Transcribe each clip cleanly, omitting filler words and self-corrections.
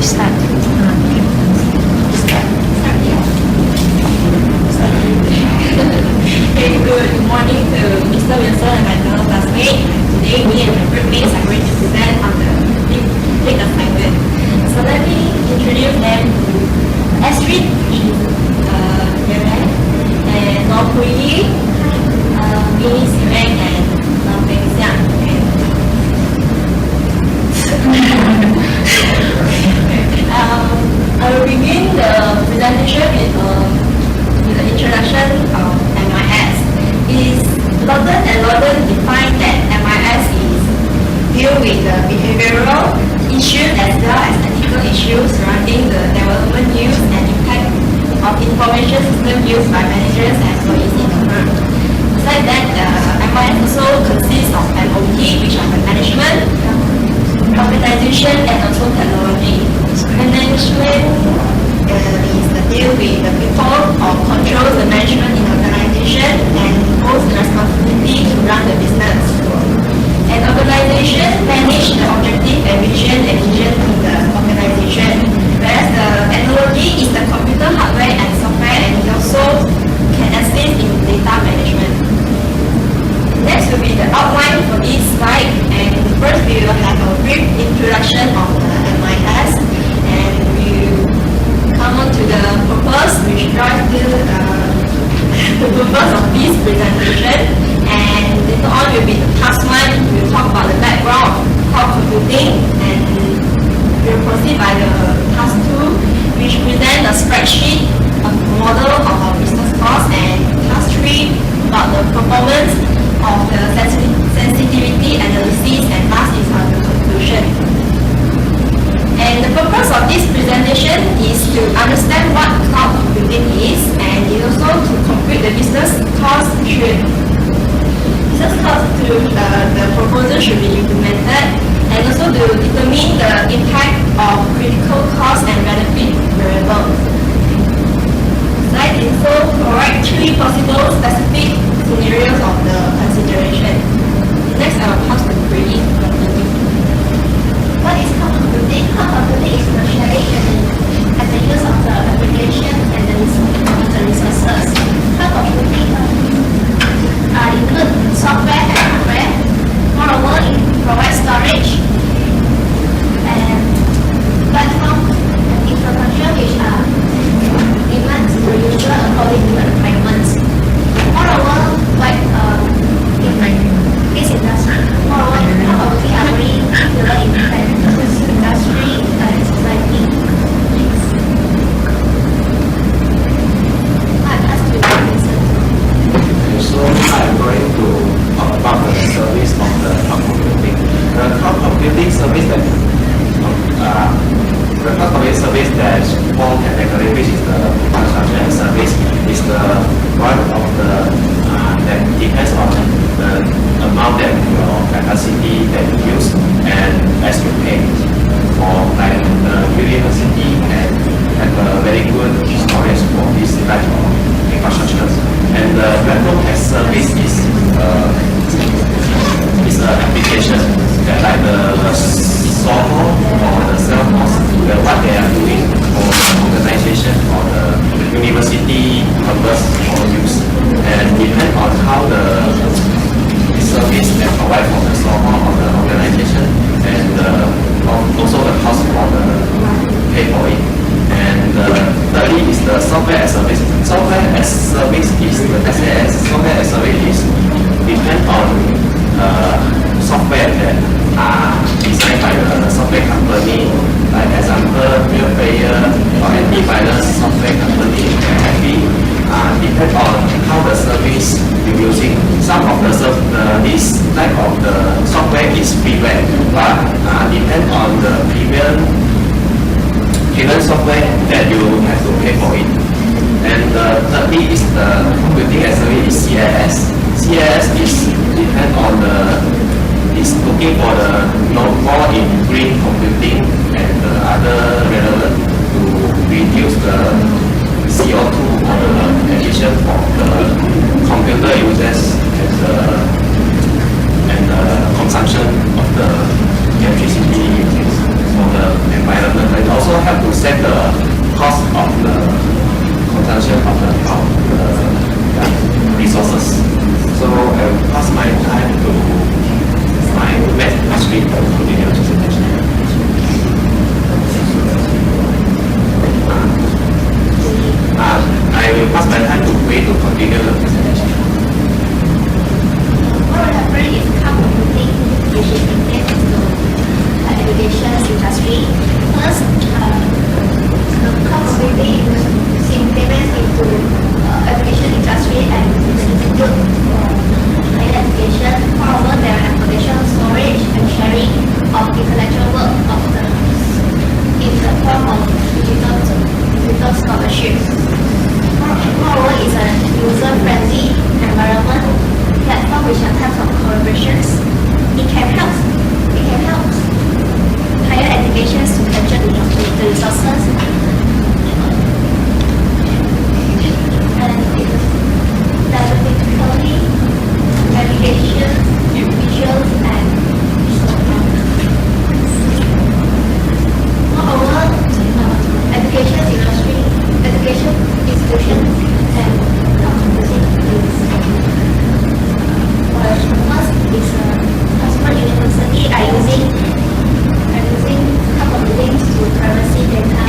we start? Hey, good morning to Mr. Wilson and my fellow classmates. Today, me and my groupmates are going to present on the big assignment. So let me introduce them to Astrid, which is Yeow, and Loh Phui Yee, Lim Siew Ann, and Lam Bing Xiang. I will begin the presentation with the introduction of MIS. London and London define that MIS is deal with the behavioral issues as well as ethical issues surrounding the development use and impact of information system used by managers and employees in the firm. Besides that, MIS also consists of MOT, which are the management, organization, and also technology. Management is the deal with the people or controls the management in organization and holds the responsibility to run the business. And organization manage the objective and vision and vision in the organization. Whereas the technology is the computer hardware and software, and it also can assist in data management. Next will be the outline for this slide, and first we will have a brief introduction of the MIS, and we come on to the purpose, which drives the purpose of this presentation. And later on will be the task 1. We will talk about the background of cloud computing, and we will proceed by the task 2, which presents a spreadsheet, a model of our business cost, and task 3 about the performance of the sensitivity analysis, and last is on the conclusion. And the purpose of this presentation is to understand what cloud computing is, and it also to compute the business cost to the proposal should be implemented, and also to determine the impact of critical cost and benefit variables. Slide info provide 3 possible specific scenarios of the consideration. Next, I will pass to Brady to continue. What is cloud computing? Cloud computing is the sharing and the use of the application and the resources. Cloud computing include software and hardware. Moreover, it provides storage and platform and infrastructure which are given to the user according to the requirements. Moreover, this industry, moreover, cloud computing are very popular in industry and society. So I'm going to talk about the service of the cloud computing. The cloud computing service that fall category, which is the infrastructure and service, is the one of the that depends on the amount that your capacity that you use and as you pay. For like the university can have a very good storage for this type of infrastructure. And the platform as service is an application that like the software or the Salesforce, what they are doing for the organization or the university purpose or use, and depend on how the service they provide for the software or the organization, and also the cost for the pay for it. And thirdly is the software as service. Software as service is the SAS. Software as service is depend on software that are designed by the software company. Like example, Realplayer or antivirus software company can be depend on how the service you're using. Some of this type of the software is freeware, but depend on the premium software that you have to pay for it. And thirdly is the computing as service is CIS. CIS is depend on is looking for the more in green computing and the other relevant to reduce the CO2 or the emission of the computer users and the consumption of the electricity for the environment. And also industry. First, the cost of living implements into education industry and the institute for higher education. Moreover, there are application, storage, and sharing of intellectual work of the in the form of digital scholarship. Moreover, it's a user-friendly environment platform which are types of collaborations. It can help higher education to capture the resources and it's dynamically navigation, visuals and moreover, education institutions and computing is first is Oxford University are using couple of things to privacy data,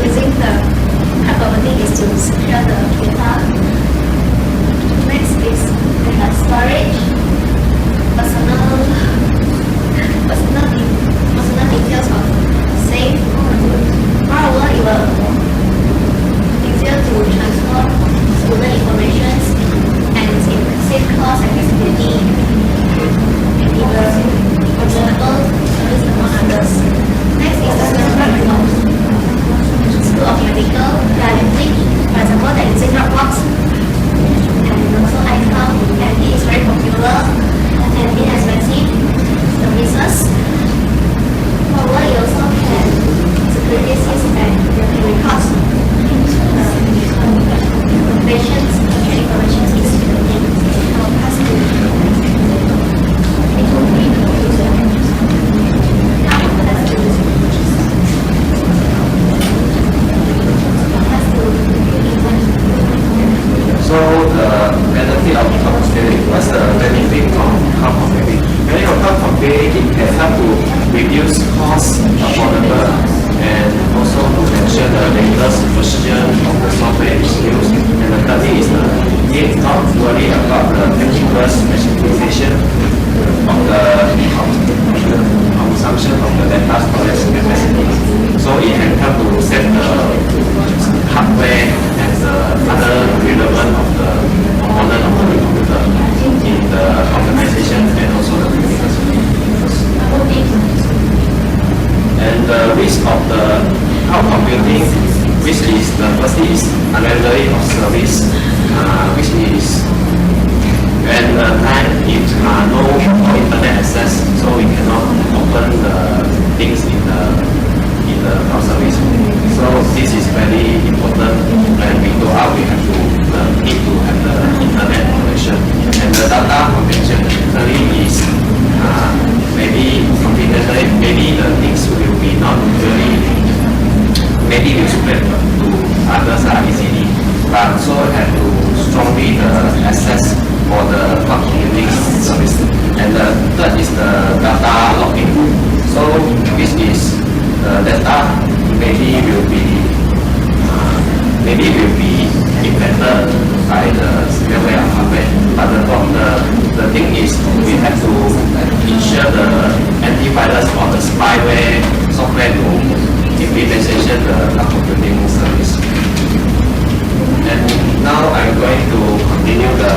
using the couple of things to secure the data. Next is data storage, personal details of safe. Moreover, it will easier to transfer student information and save cost and accessibility. And it will observable service among others. Next is the School of Medical. They are using, for example, they are using Dropbox and also iCloud, and it is very popular and inexpensive services. Moreover, it also can security system and records patients and information is help us to So the benefit of cloud computing, what's the benefit of cloud computing? Benefit of cloud computing, it can help to reduce costs, affordable, and also to ensure the latest version of the software is used. And the third thing is it's not worry about the meticulous maximization of the consumption of the data storage capacity. So it can help to save the hardware and the other relevant of the component of the computer in the organization and also the university. And the risk of the cloud computing, which is the first thing is availability of service, which is when the time if no internet access, so we cannot open the things in the cloud service. So this is very important. When we go out, we have to need to have the internet connection, and the data connection really is maybe confidential. Maybe the things will be not really. Maybe we spread to others easily, but so have to strongly access for the cloud computing service. And the third is the data logging. So this is the data maybe will be impacted by the software or hardware. But the thing is we have to ensure the antivirus or the spyware software to implementation the cloud computing service. And now I'm going to continue the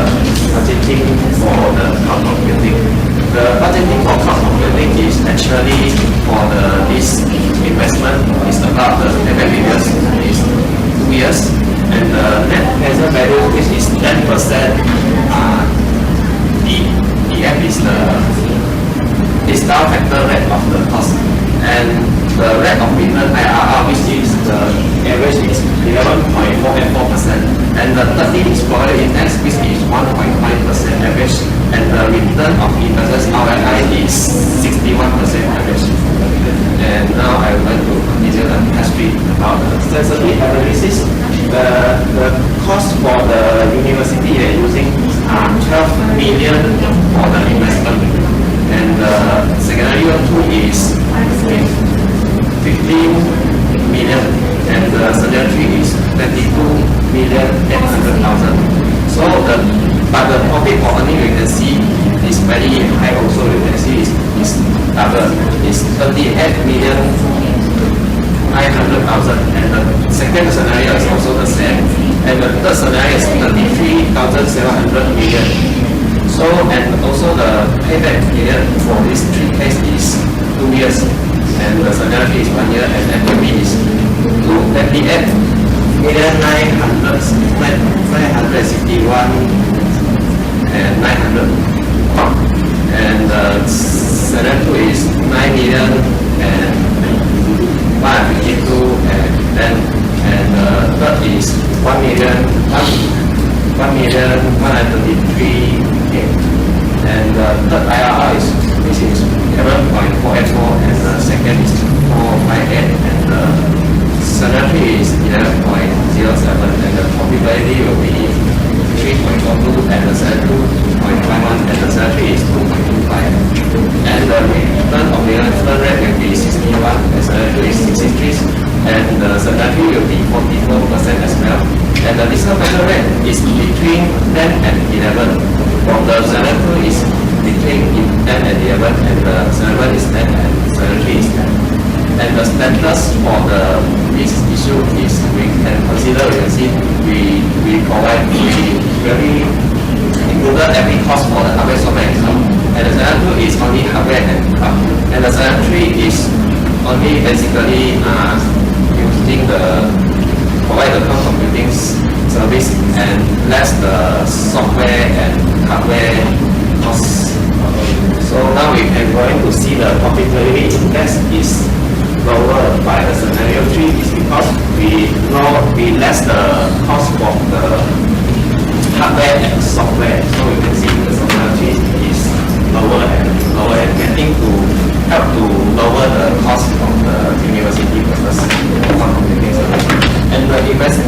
budgeting for the cloud computing. The budgeting for cloud computing is actually for this investment is about the payback period is 2 years, and the net present value which is 10%. DF is the discount factor rate of the cost, and the rate of return IRR, which is the average is 11.484%, and the 30 is probably index, which is 1.5% average, and the return of investors ROI is 61% average. And now I would like to continue the Astrid about the sensitivity analysis. The cost for the university they are using 12 million for the investment, and the secondary one tool is 15 million, and the secondary is 22,800,000. So but the profit for earning you can see is very high also. You can see is double. It's 38 million 900,000, and the second scenario is also the same, and the third scenario is 33,700 million. So, and also the payback period for these three cases is 2 years, and the scenario is 1 year, and FMB is 228,961 and 900, and scenario 2 is 9 million and 152 and 10, and third is 1 million 1,133,000, and the third IRR is, this is 11.484, and the second is 458, and the scenario is 11.07, and the profitability will be 3.42, and the scenario 2.51, and the scenario is 2.25, and the return of the return rate will be 61, and scenario is 63, and the scenario will be 44% as well. And the discount factor rate is between 10 and 11. From the scenario is between 10 and 11, and the scenario is 10 and scenario is 10. And the status for this issue is we can consider, we can see we provide, we very included every cost for the hardware, software, and cloud. And the scenario is only hardware and cloud. And the scenario 3 is only basically using provide the cloud computing service and less the software and hardware costs. So now we can going to see the profitability index is lower by the scenario 3 is because we less the cost of the hardware and software. So we can see the scenario 3 is lower and getting to help to lower the cost of the university purpose cloud computing service. And the investment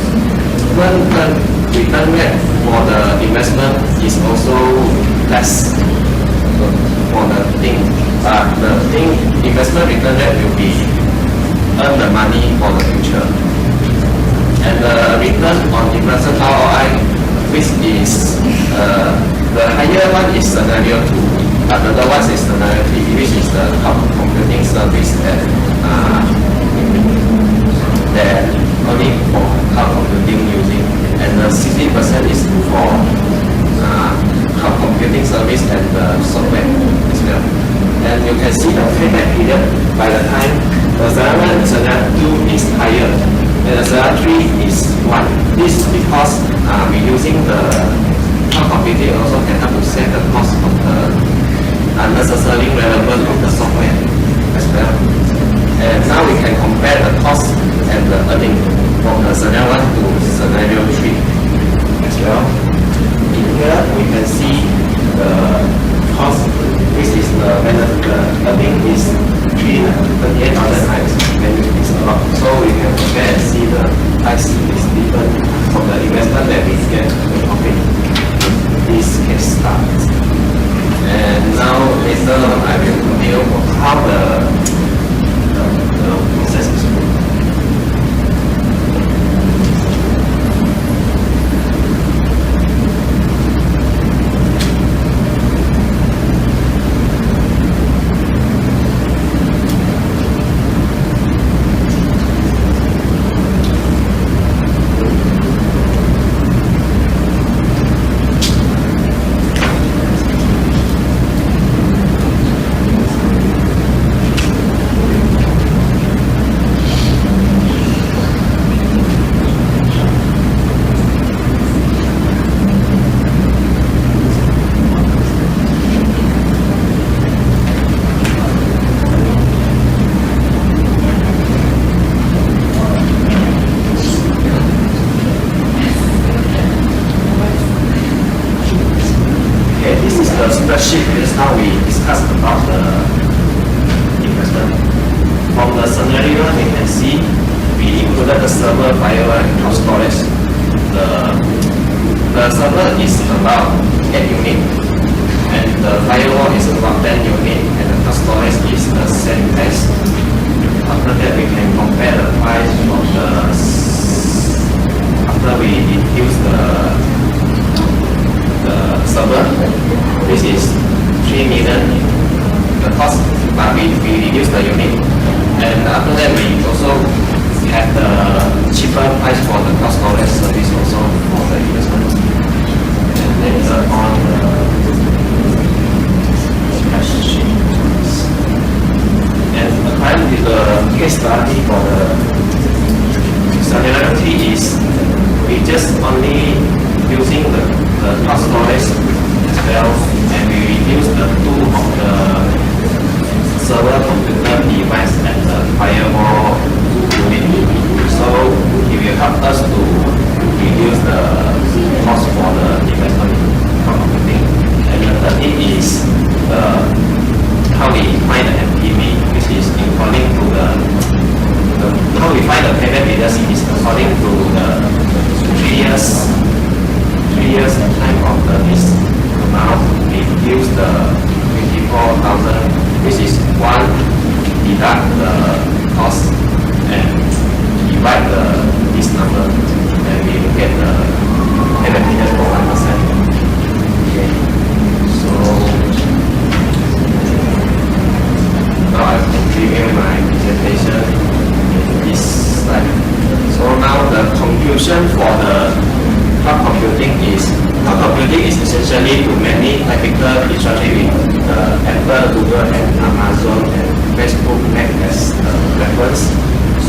return rate for the investment is also less for the thing, but the thing investment return rate will be earn the money for the future. And the return on investment ROI, which is the higher one is scenario 2, but the lower one is scenario 3, which is the cloud computing service that only for cloud computing using, and the 60% is for cloud computing service and the software as well. And you can see the payback period by the time the scenario 2 is higher, and the scenario 3 is 1. This is because we using the cloud computing also can help to save the cost of the unnecessarily relevant of the software as well. And now we can compare the cost and the earning from the scenario 1 to scenario 3 as well. In here we can see the cost, which is when the earning is 38,000 times, then it's a lot. So we can compare and see the price is different from the investment that we get the profit. This case starts. And now later I will continue how the process is going. Spreadsheet, just now we discussed about the investment. From the scenario, you can see we included the server, firewall, and cloud storage. The server is about 8 units, and the firewall is about 10 units, and the cloud storage is the same as. After that, we can compare the price of after we reduce the server. This is 3 million, the cost, but we reduce the unit, and after that, we also have the cheaper price for the cloud storage service also for the investment. And later on, and according to the case study for the similarity is we just only using the cloud storage as well, and we reduce the two of the server computer device at the firewall unit. So it will help us to reduce the cost for the investment in cloud computing. And the third thing is how we find the MPV, which is according to the how we find the payment leaders is according to the 3 years time of the this amount. We use the 54,000, which is one deduct the cost and divide this number, and we will get the payment leaders for 1%. Okay, so now I continue my presentation in this slide. So now the conclusion for the cloud computing is essentially to many typical instructions with Apple, Google, and Amazon and Facebook Mac as reference.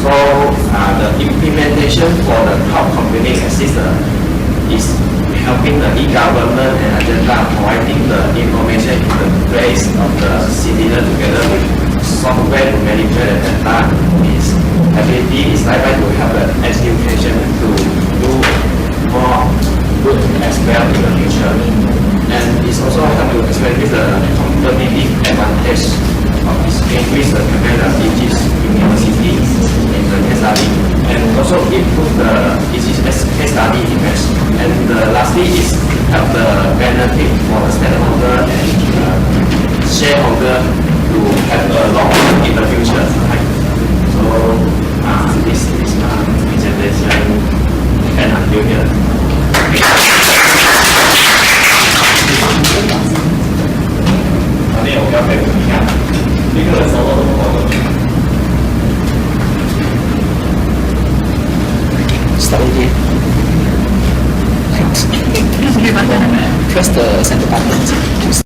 So the implementation for the cloud computing is helping the e-government and agenda, providing the information in the place of the citizen together with software to manipulate the data. Its ability is likely to help the education to do more good as well in the future. And it's also help to experience the competitive advantage of this increase the capabilities university in the case study, and also improve the case study image. And lastly is help the benefit for the stakeholder and shareholder to have a long term in the future. Right? So this is my presentation and until here. Start again. Press the center button.